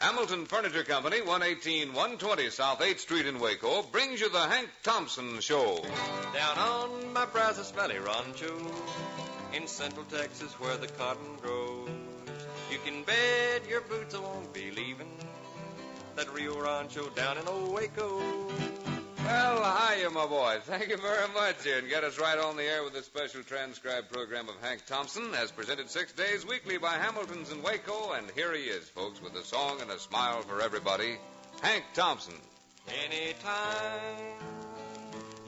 Hamilton Furniture Company, 118-120 South 8th Street in Waco, brings you the Hank Thompson Show. Down on my Brazos Valley Rancho, in Central Texas where the cotton grows, you can bet your boots I won't be leaving that Rio Rancho down in old Waco. Well, hiya, my boy. Thank you very much, and get us right on the air with this special transcribed program of Hank Thompson, as presented 6 days weekly by Hamilton's in Waco. And here he is, folks, with a song and a smile for everybody, Hank Thompson. Anytime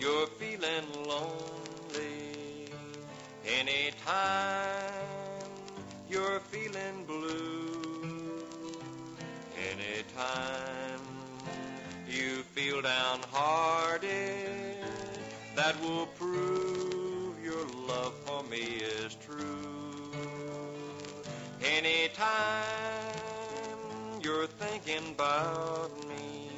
you're feeling lonely, anytime you're feeling blue, anytime you feel downhearted, that will prove your love for me is true. Anytime you're thinking about me,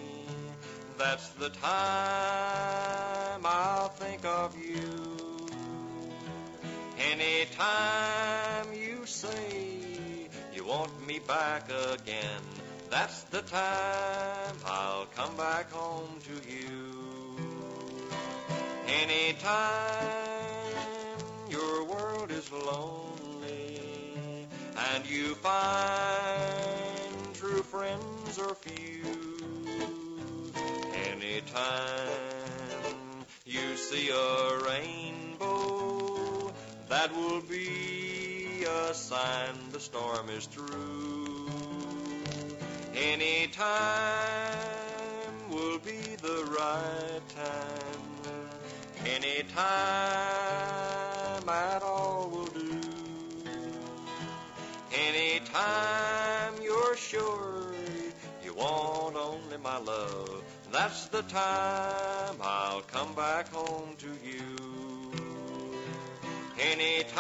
that's the time I'll think of you. Anytime you say you want me back again, that's the time I'll come back home to you. Anytime your world is lonely and you find true friends are few, anytime you see a rainbow, that will be a sign the storm is through. Anytime will be the right time. Anytime at all will do. Anytime you're sure you want only my love, that's the time I'll come back home to you. Anytime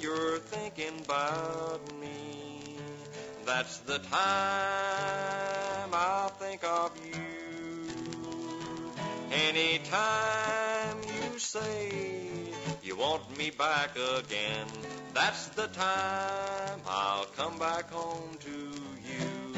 you're thinking about me, that's the time I'll think of you. Anytime you say you want me back again, that's the time I'll come back home to you.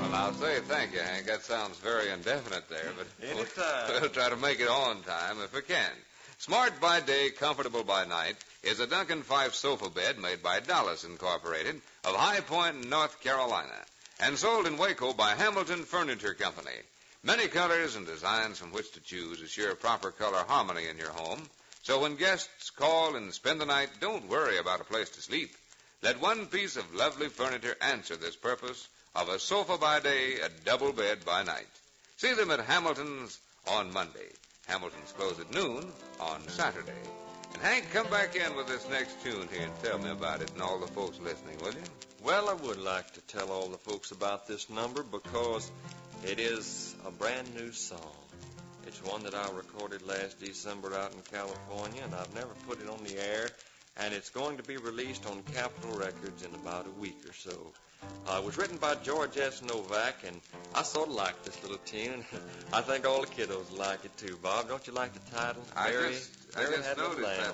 Well, I'll say thank you, Hank. That sounds very indefinite there, but anytime. We'll try to make it on time if we can. Smart by day, comfortable by night is a Duncan Fife sofa bed made by Dallas Incorporated of High Point, North Carolina, and sold in Waco by Hamilton Furniture Company. Many colors and designs from which to choose assure proper color harmony in your home. So when guests call and spend the night, don't worry about a place to sleep. Let one piece of lovely furniture answer this purpose of a sofa by day, a double bed by night. See them at Hamilton's on Monday. Hamilton's closed at noon on Saturday. And Hank, come back in with this next tune here and tell me about it and all the folks listening, will you? Well, I would like to tell all the folks about this number because it is a brand new song. It's one that I recorded last December out in California, and I've never put it on the air, and it's going to be released on Capitol Records in about a week or so. It was written by George S. Novak, and I sort of like this little tune, and I think all the kiddos like it too. Bob, don't you like the title? I just noticed that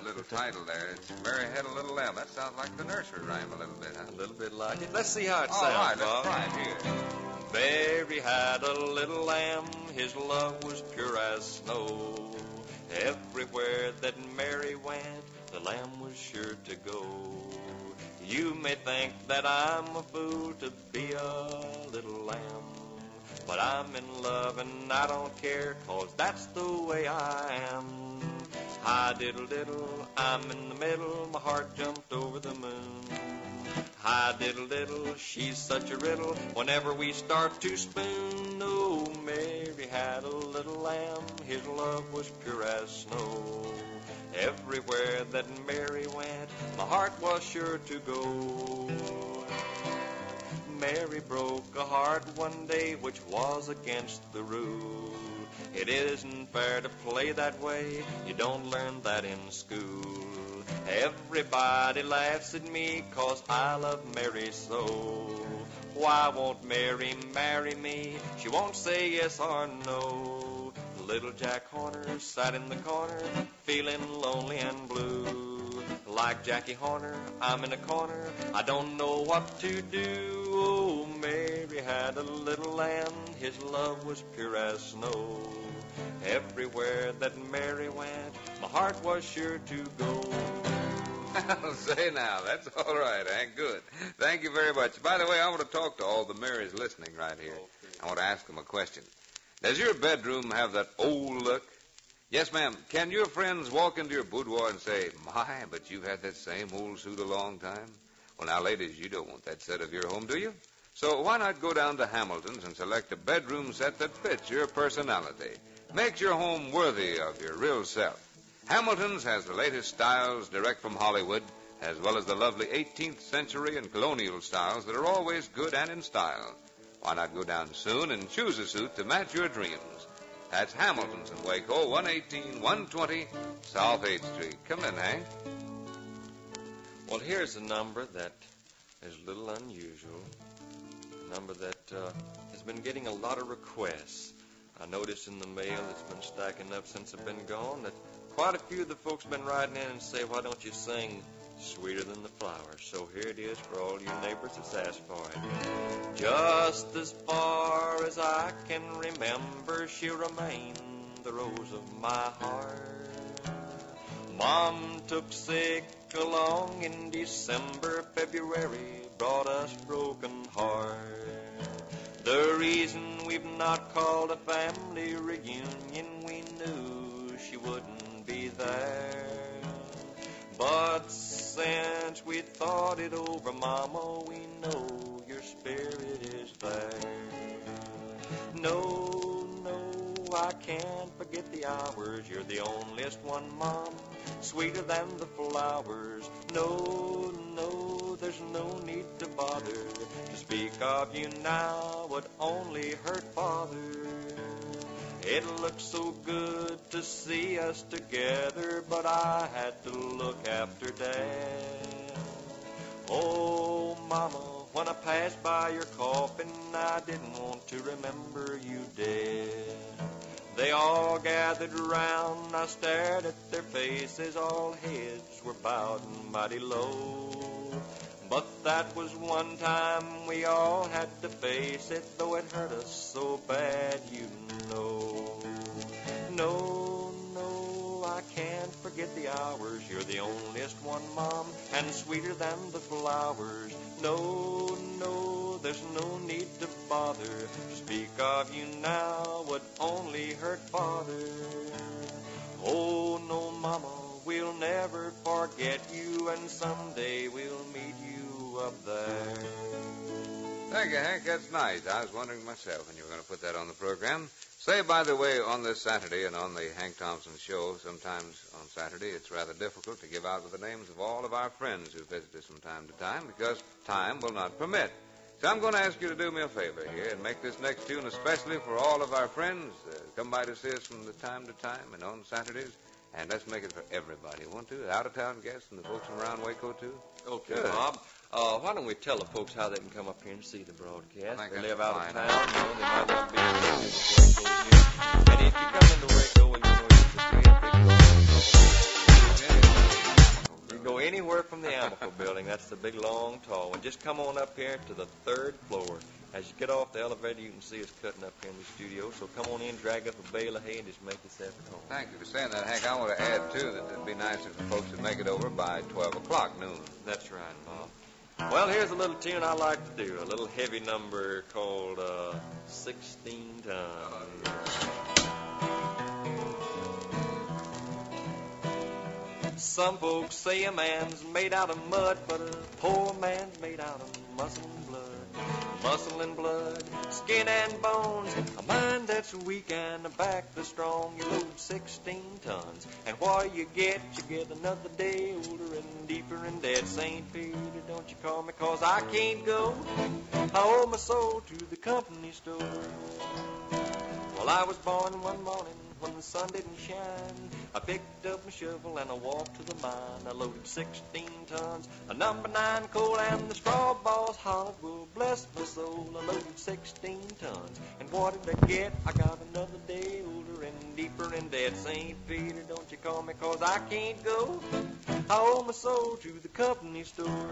little title there. It's Mary Had a Little Lamb. That sounds like the nursery rhyme a little bit, huh? A little bit like it. Let's see how it sounds, all right, Bob. Let's try it here. Mary had a little lamb, his love was pure as snow. Everywhere that Mary went, the lamb was sure to go. You may think that I'm a fool to be a little lamb, but I'm in love and I don't care, 'cause that's the way I am. Hi diddle diddle, I'm in the middle, my heart jumped over the moon. Hi diddle diddle, she's such a riddle, whenever we start to spoon. Oh, Mary had a little lamb, his love was pure as snow. Everywhere that Mary went, my heart was sure to go. Mary broke a heart one day, which was against the rule. It isn't fair to play that way, you don't learn that in school. Everybody laughs at me 'cause I love Mary so. Why won't Mary marry me? She won't say yes or no. Little Jack Horner sat in the corner, feeling lonely and blue. Like Jackie Horner, I'm in a corner, I don't know what to do. Oh, Mary had a little lamb, his love was pure as snow. Everywhere that Mary went, my heart was sure to go. Say now, that's all right, Hank. Good. Thank you very much. By the way, I want to talk to all the Marys listening right here. Okay. I want to ask them a question. Does your bedroom have that old look? Yes, ma'am. Can your friends walk into your boudoir and say, my, but you've had that same old suit a long time? Well, now, ladies, you don't want that set of your home, do you? So why not go down to Hamilton's and select a bedroom set that fits your personality, makes your home worthy of your real self. Hamilton's has the latest styles direct from Hollywood, as well as the lovely 18th century and colonial styles that are always good and in style. Why not go down soon and choose a suit to match your dreams? That's Hamilton's in Waco, 118-120 South 8th Street. Come in, Hank. Well, here's a number that is a little unusual, a number that has been getting a lot of requests. I noticed in the mail that's been stacking up since I've been gone that quite a few of the folks have been writing in and say, why don't you sing Sweeter Than the Flowers? So here it is for all your neighbors that's asked for it. Just as far as I can remember, she'll remain the rose of my heart. Mom took sick along in December, February brought us broken heart. The reason we've not called a family reunion, we knew she wouldn't be there. But since we thought it over, Mama, we know your spirit is there. No, I can't forget the hours. You're the onlyest one, Mom, sweeter than the flowers. No, there's no need to bother. To speak of you now would only hurt Father. It looked so good to see us together, but I had to look after Dad. Oh, Mama, when I passed by your coffin, I didn't want to remember you dead. They all gathered around, I stared at their faces, all heads were bowed mighty low. But that was one time we all had to face it, though it hurt us so bad, you know. No, I can't forget the hours. You're the onlyest one, Mom, and sweeter than the flowers. No, there's no need to bother. To speak of you now would only hurt Father. Oh, no, Mama, we'll never forget you, and someday we'll meet you up there. Thank you, Hank. That's nice. I was wondering myself when you were going to put that on the program. Say, by the way, on this Saturday and on the Hank Thompson show, sometimes on Saturday it's rather difficult to give out the names of all of our friends who visit us from time to time because time will not permit. So I'm going to ask you to do me a favor here and make this next tune especially for all of our friends. Come by to see us from the time to time and on Saturdays. And let's make it for everybody. Want to? Out-of-town guests and the folks from around Waco, too? Okay, Good. Bob. Why don't we tell the folks how they can come up here and see the broadcast? I think They that's live out of fine. town, you know, they might not be able to visit Waco here. And if you come into Waco, well, you know, it's a great big long. You go anywhere from the Amico building. That's the big, long, tall one. Just come on up here to the 3rd floor. As you get off the elevator, you can see us cutting up here in the studio. So come on in, drag up a bale of hay, and just make yourself at home. Thank you for saying that, Hank. I want to add, too, that it'd be nice if the folks would make it over by 12 o'clock noon. That's right, Bob. Well, here's a little tune I like to do, a little heavy number called 16 Tons. Some folks say a man's made out of mud, but a poor man's made out of muscle and blood. Muscle and blood, skin and bones, a mind that's weak and a back that's strong. You load 16 tons, and what you get another day older and deeper in debt. St. Peter, don't you call me, 'cause I can't go. I owe my soul to the company store. Well, I was born one morning when the sun didn't shine. I picked up my shovel and I walked to the mine. I loaded 16 tons, a number 9 coal, and the straw boss 'cause Hollywood, bless my soul, I loaded 16 tons. And what did I get? I got another day older and deeper in debt. St. Peter, don't you call me 'cause I can't go. I owe my soul to the company store.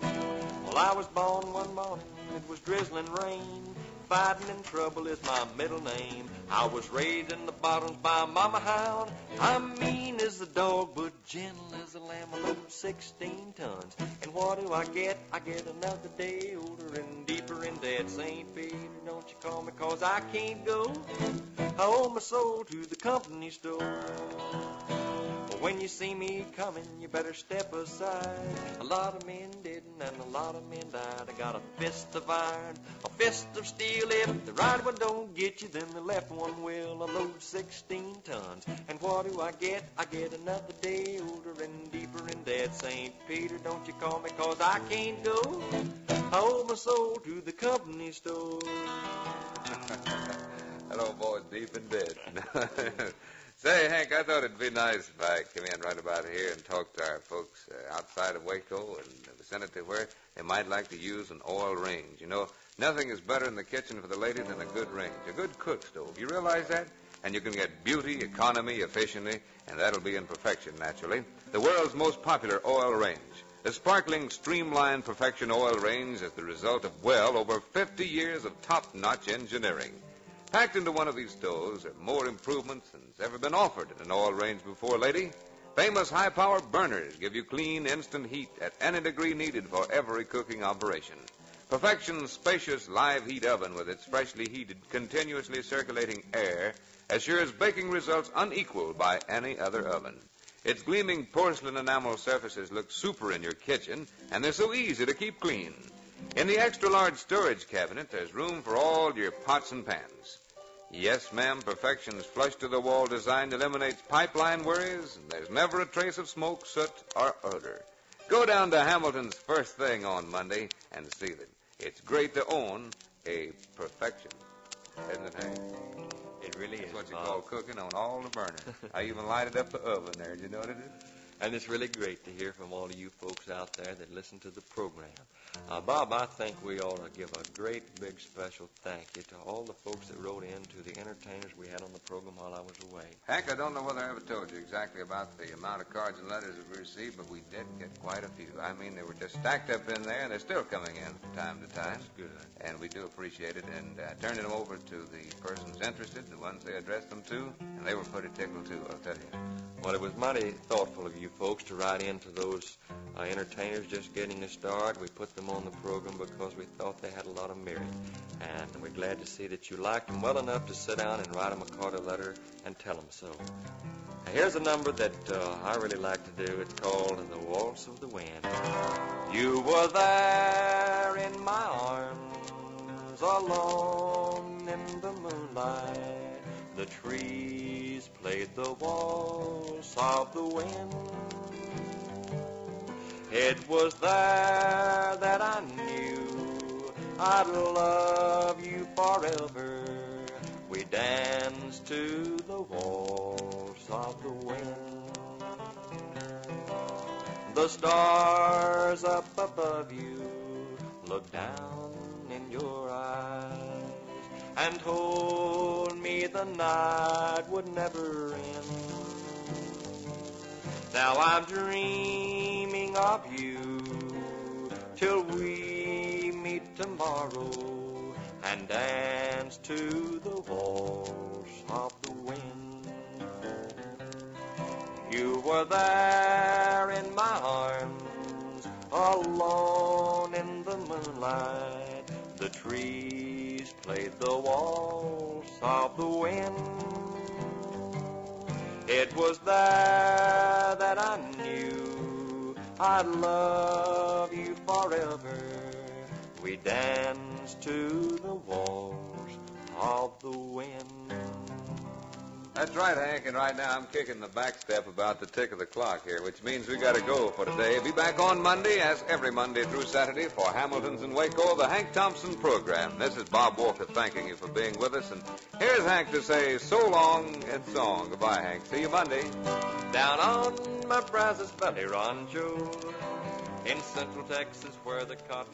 Well, I was born one morning, it was drizzling rain. Fighting and trouble is my middle name. I was raised in the bottoms by Mama Hound. I'm mean as a dog, but gentle as a lamb. I load 16 tons. And what do I get? I get another day older and deeper in debt. St. Peter, don't you call me 'cause I can't go. I owe my soul to the company store. When you see me coming, you better step aside. A lot of men didn't and a lot of men died. I got a fist of iron, a fist of steel. If the right one don't get you, then the left one will. I load 16 tons. And what do I get? I get another day older and deeper in debt. St. Peter, don't you call me 'cause I can't go. I owe my soul to the company store. That old boy's deep in debt. Say, Hank, I thought it'd be nice if I came in right about here and talked to our folks outside of WACO and the vicinity where they might like to use an oil range. You know, nothing is better in the kitchen for the lady than a good range, a good cook stove. You realize that? And you can get beauty, economy, efficiency, and that'll be in perfection, naturally. The world's most popular oil range. The sparkling, streamlined perfection oil range is the result of well over 50 years of top-notch engineering. Packed into one of these stoves are more improvements than's ever been offered in an oil range before, lady. Famous high-power burners give you clean, instant heat at any degree needed for every cooking operation. Perfection's spacious live heat oven with its freshly heated, continuously circulating air assures baking results unequaled by any other oven. Its gleaming porcelain enamel surfaces look super in your kitchen, and they're so easy to keep clean. In the extra-large storage cabinet, there's room for all your pots and pans. Yes, ma'am, Perfection's flush-to-the-wall design eliminates pipeline worries, and there's never a trace of smoke, soot, or odor. Go down to Hamilton's first thing on Monday and see them. It's great to own a Perfection, isn't it, Hank? It really is. That's what you call cooking on all the burners. I even lighted up the oven there. Did you know what it is? And it's really great to hear from all of you folks out there that listen to the program. Bob, I think we ought to give a great big special thank you to all the folks that wrote in, to the entertainers we had on the program while I was away. Hank, I don't know whether I ever told you exactly about the amount of cards and letters that we received, but we did get quite a few. I mean, they were just stacked up in there, and they're still coming in from time to time. That's good. And we do appreciate it, and turning them over to the persons interested, the ones they addressed them to, and they were pretty tickled, too, I'll tell you. Well, it was mighty thoughtful of you folks to write in to those entertainers just getting a start. We put them on the program because we thought they had a lot of merit. And we're glad to see that you liked them well enough to sit down and write them a card letter and tell them so. Now, here's a number that I really like to do. It's called The Waltz of the Wind. You were there in my arms, alone in the moonlight. The trees played the waltz of the wind. It was there that I knew I'd love you forever. We danced to the waltz of the wind. The stars up above you looked down in your eyes and told me the night would never end. Now I'm dreaming of you till we meet tomorrow and dance to the waltz of the wind. You were there in my arms, alone in the moonlight. The trees played the waltz of the wind. It was there that I knew I'd love you forever. We danced to the waltz of the wind. That's right, Hank, and right now I'm kicking the back step about the tick of the clock here, which means we got to go for today. Be back on Monday, as every Monday through Saturday, for Hamilton's and WACO, the Hank Thompson program. This is Bob Walker thanking you for being with us, and here's Hank to say so long and song. Goodbye, Hank. See you Monday. Down on my Brazos Valley Rancho in Central Texas where the cotton